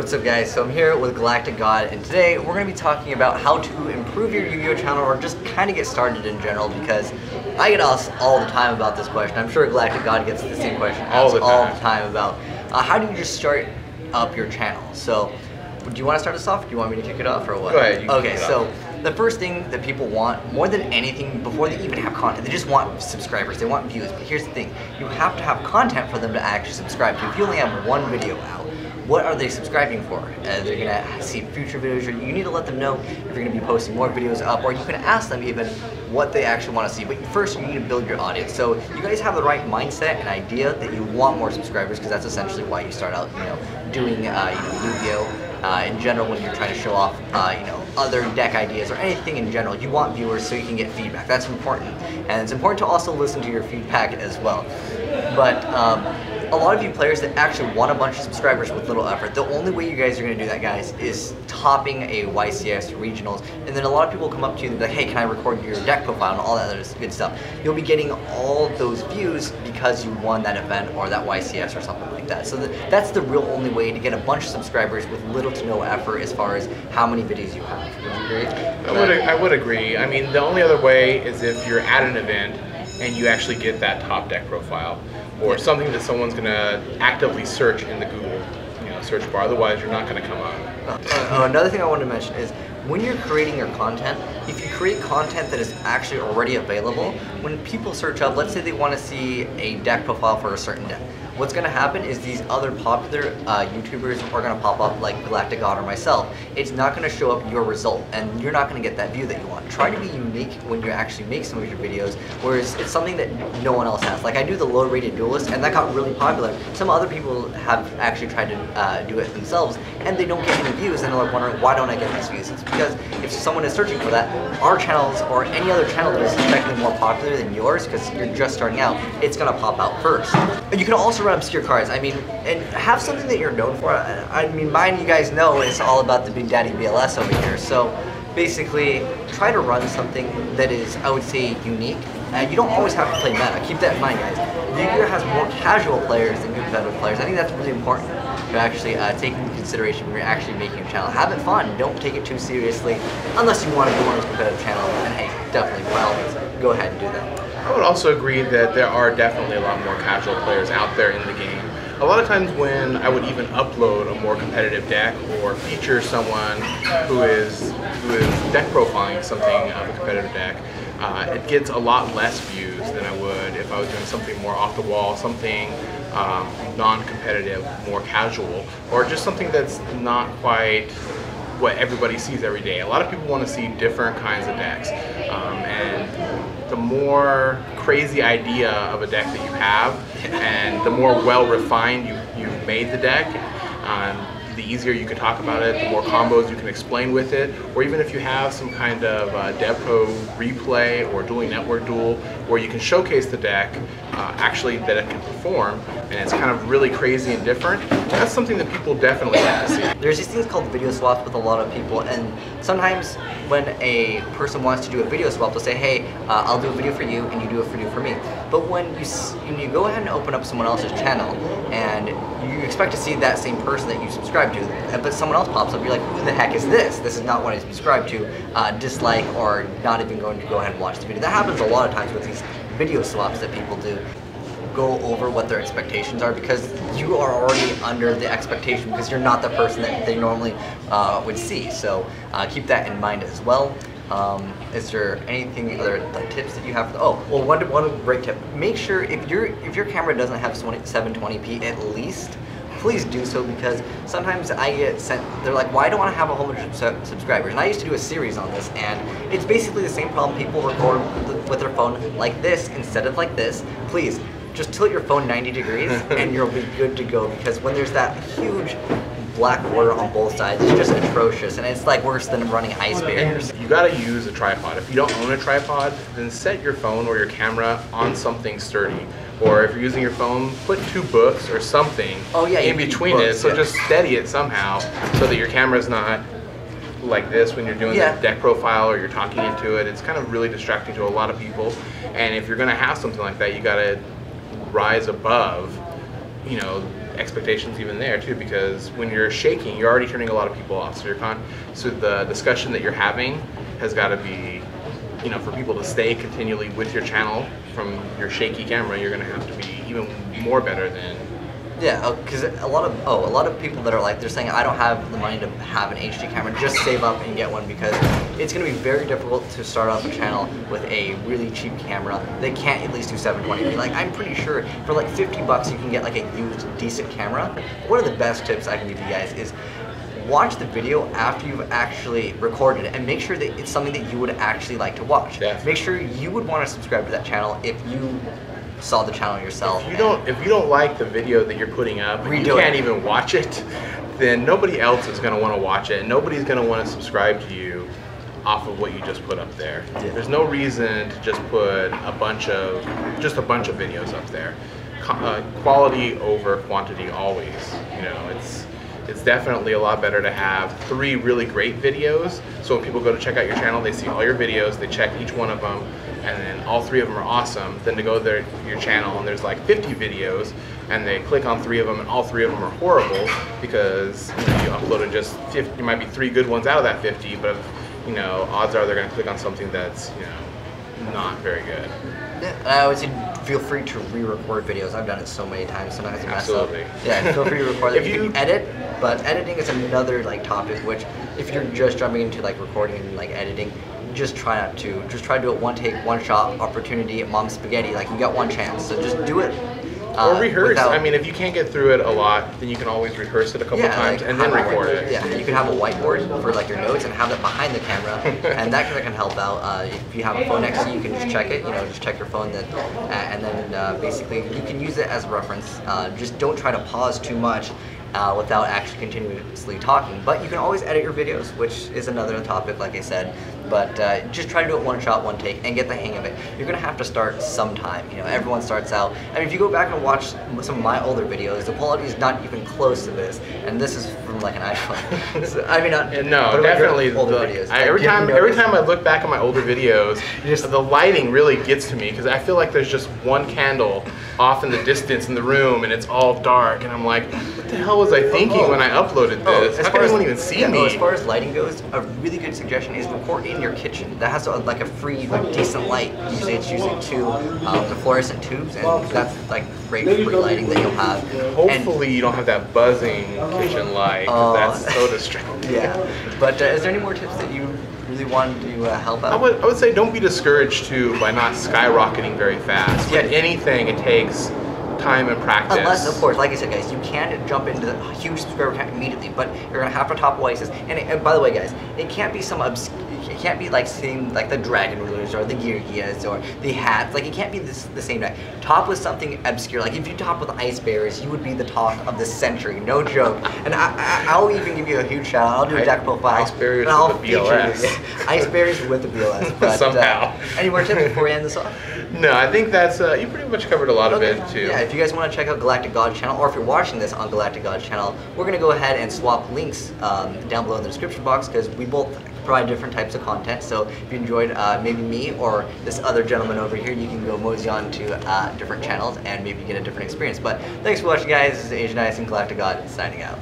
What's up guys, so I'm here with GalacticGod and today we're going to be talking about how to improve your Yu-Gi-Oh channel or just kind of get started in general, because I get asked all the time about this question. I'm sure GalacticGod gets the same question all the time about how do you just start up your channel. So do you want to start us off? Do you want me to kick it off or what? Go ahead. Okay, so the first thing that people want, more than anything, before they even have content, they just want subscribers, they want views. But here's the thing, you have to have content for them to actually subscribe to. If you only have one video out, what are they subscribing for? They're gonna see future videos, or you need to let them know if you're gonna be posting more videos up, or you can ask them even what they actually want to see. But first, you need to build your audience. So you guys have the right mindset and idea that you want more subscribers, because that's essentially why you start out, doing Yu-Gi-Oh in general. When you're trying to show off, other deck ideas or anything in general, you want viewers so you can get feedback. That's important, and it's important to also listen to your feedback as well. But a lot of you players that actually want a bunch of subscribers with little effort, the only way you guys are going to do that, guys, is topping a YCS regionals. And then a lot of people come up to you and be like, hey, can I record your deck profile and all that other good stuff. You'll be getting all those views because you won that event or that YCS or something like that. So that's the real only way to get a bunch of subscribers with little to no effort as far as how many videos you have. Would you agree? I would agree. I mean, the only other way is if you're at an event and you actually get that top deck profile, or something that someone's going to actively search in the Google search bar. Otherwise, you're not going to come up. Another thing I wanted to mention is when you're creating your content, if you create content that is actually already available, when people search up, let's say they want to see a deck profile for a certain deck, what's going to happen is these other popular YouTubers are going to pop up, like GalacticGod or myself. It's not going to show up your result, and you're not going to get that view that you want. Try to be unique when you actually make some of your videos, whereas it's something that no one else has. Like I do the low rated duelist, and that got really popular. Some other people have actually tried to do it themselves, and they don't get any views, and they're like wondering, why don't I get these views? It's because if someone is searching for that, our channels or any other channel that is technically more popular than yours, because you're just starting out, it's going to pop out first. You can also run obscure cards, and have something that you're known for. Mine, you guys know, is all about the Big Daddy BLS over here. So basically, try to run something that is, I would say, unique. You don't always have to play meta. Keep that in mind, guys. Yu-Gi-Oh has more casual players than competitive players. I think that's really important to actually take into consideration when you're actually making a channel. Have it fun. Don't take it too seriously, unless you want to be one of those competitive channels. And hey, definitely, by all means, go ahead and do that. I would also agree that there are definitely a lot more casual players out there in the game. A lot of times when I would even upload a more competitive deck or feature someone who is deck profiling something of a competitive deck, it gets a lot less views than I would if I was doing something more off the wall, something non-competitive, more casual, or just something that's not quite what everybody sees every day. A lot of people want to see different kinds of decks, and the more crazy idea of a deck that you have, and the more well-refined you've made the deck, the easier you can talk about it, the more combos you can explain with it, or even if you have some kind of DevPro replay or Dueling Network Duel where you can showcase the deck actually that it can perform, and it's kind of really crazy and different, that's something that people definitely like to see. There's these things called video swaps with a lot of people, and sometimes when a person wants to do a video swap, they'll say, hey, I'll do a video for you and you do a video for me. But when you go ahead and open up someone else's channel and you expect to see that same person that you subscribe to, but someone else pops up, you're like, who the heck is this? This is not what I subscribe to, dislike, or not even going to go ahead and watch the video. That happens a lot of times with these video swaps that people do. Go over what their expectations are, because you are already under the expectation because you're not the person that they normally would see. So keep that in mind as well. Is there anything other tips that you have? Oh, well, one great tip. Make sure if your camera doesn't have 720p at least, please do so, because sometimes I get sent, they're like, why don't I have a whole bunch of subscribers? And I used to do a series on this, and it's basically the same problem. People record with their phone like this instead of like this. Please, just tilt your phone 90 degrees and you'll be good to go, because when there's that huge black border on both sides, it's just atrocious, and it's like worse than running ice barriers. You gotta use a tripod. If you don't own a tripod, then set your phone or your camera on something sturdy. Or if you're using your phone, put 2 books or something in between it, so just steady it somehow so that your camera's not like this when you're doing the deck profile or you're talking into it. It's kind of really distracting to a lot of people, and if you're gonna have something like that, you gotta rise above, expectations even there too, because when you're shaking, you're already turning a lot of people off. So the discussion that you're having has got to be, you know, for people to stay continually with your channel from your shaky camera, you're going to have to be even more better than. Yeah, because a lot of people that are like, they're saying, I don't have the money to have an HD camera, just save up and get one, because it's going to be very difficult to start off a channel with a really cheap camera that can't at least do 720p. Like, I'm pretty sure for like 50 bucks you can get like a used decent camera. One of the best tips I can give you guys is watch the video after you've actually recorded it and make sure that it's something that you would actually like to watch. Definitely. Make sure you would want to subscribe to that channel if you saw the channel yourself. If you don't like the video that you're putting up, and you can't even watch it, then nobody else is going to want to watch it, and nobody's going to want to subscribe to you off of what you just put up there. Yeah. There's no reason to just put a bunch of videos up there. Quality over quantity always. You know, it's definitely a lot better to have 3 really great videos. So when people go to check out your channel, they see all your videos, they check each one of them, and then all 3 of them are awesome. Then to go to your channel and there's like 50 videos, and they click on 3 of them and all 3 of them are horrible because, you know, you uploaded just 50. There might be 3 good ones out of that 50, but, you know, odds are they're going to click on something that's, you know, not very good. Yeah, and I always say feel free to re-record videos. I've done it so many times. Sometimes you mess up. Yeah, feel free to record them. You can edit, but editing is another like topic which, if you're just jumping into like recording and like editing, just try not to. Just try to do it one take, one shot, opportunity, mom spaghetti. Like, you got one chance, so just do it. Or rehearse. I mean, if you can't get through it a lot, then you can always rehearse it a couple times and then record it. Yeah, you can have a whiteboard for like your notes and have it behind the camera, and that can help out. If you have a phone next to you, you can just check it. You know, just check your phone, and then basically you can use it as a reference. Just don't try to pause too much without actually continuously talking. But you can always edit your videos, which is another topic, like I said. But just try to do it one shot, one take, and get the hang of it. You're gonna have to start sometime. You know, everyone starts out. I mean, if you go back and watch some of my older videos, the quality is not even close to this. And this is from like an iPhone. So, I mean, no, definitely older videos. Every time I look back at my older videos, the lighting really gets to me, because I feel like there's just one candle off in the distance in the room, and it's all dark, and I'm like, what the hell was I thinking when I uploaded this? How can anyone even see me? As far as lighting goes, a really good suggestion is record in your kitchen. That has like a free, like, decent light. Usually it's using 2 the fluorescent tubes, and that's like great free lighting that you'll have. Hopefully you don't have that buzzing kitchen light, 'cause that's so distracting. Yeah, but is there any more tips that you really wanted to help out? I would say don't be discouraged too by not skyrocketing very fast. Yeah, anything, it takes time and practice. Unless, of course, like I said, guys, you can't jump into the huge subscriber count immediately, but you're gonna have to top Oasis. And by the way, guys, it can't be some it can't be like seeing like the Dragon Rulers or the Geargias or the Hats. Like, it can't be the same guy. Top with something obscure. Like, if you top with Ice Bears, you would be the talk of the century. No joke. And I'll even give you a huge shout out. I'll do a deck profile. Ice Bears with the BLS. Ice Bears with the BLS. But, somehow. Any more tips before we end this off? No, I think that's you pretty much covered a lot of it too. Yeah, if you guys want to check out GalacticGod Channel, or if you're watching this on GalacticGod Channel, we're going to go ahead and swap links down below in the description box, because we both provide different types of content. So if you enjoyed maybe me or this other gentleman over here, you can go mosey on to different channels and maybe get a different experience. But thanks for watching, guys. This is AznEyes and GalacticGod signing out.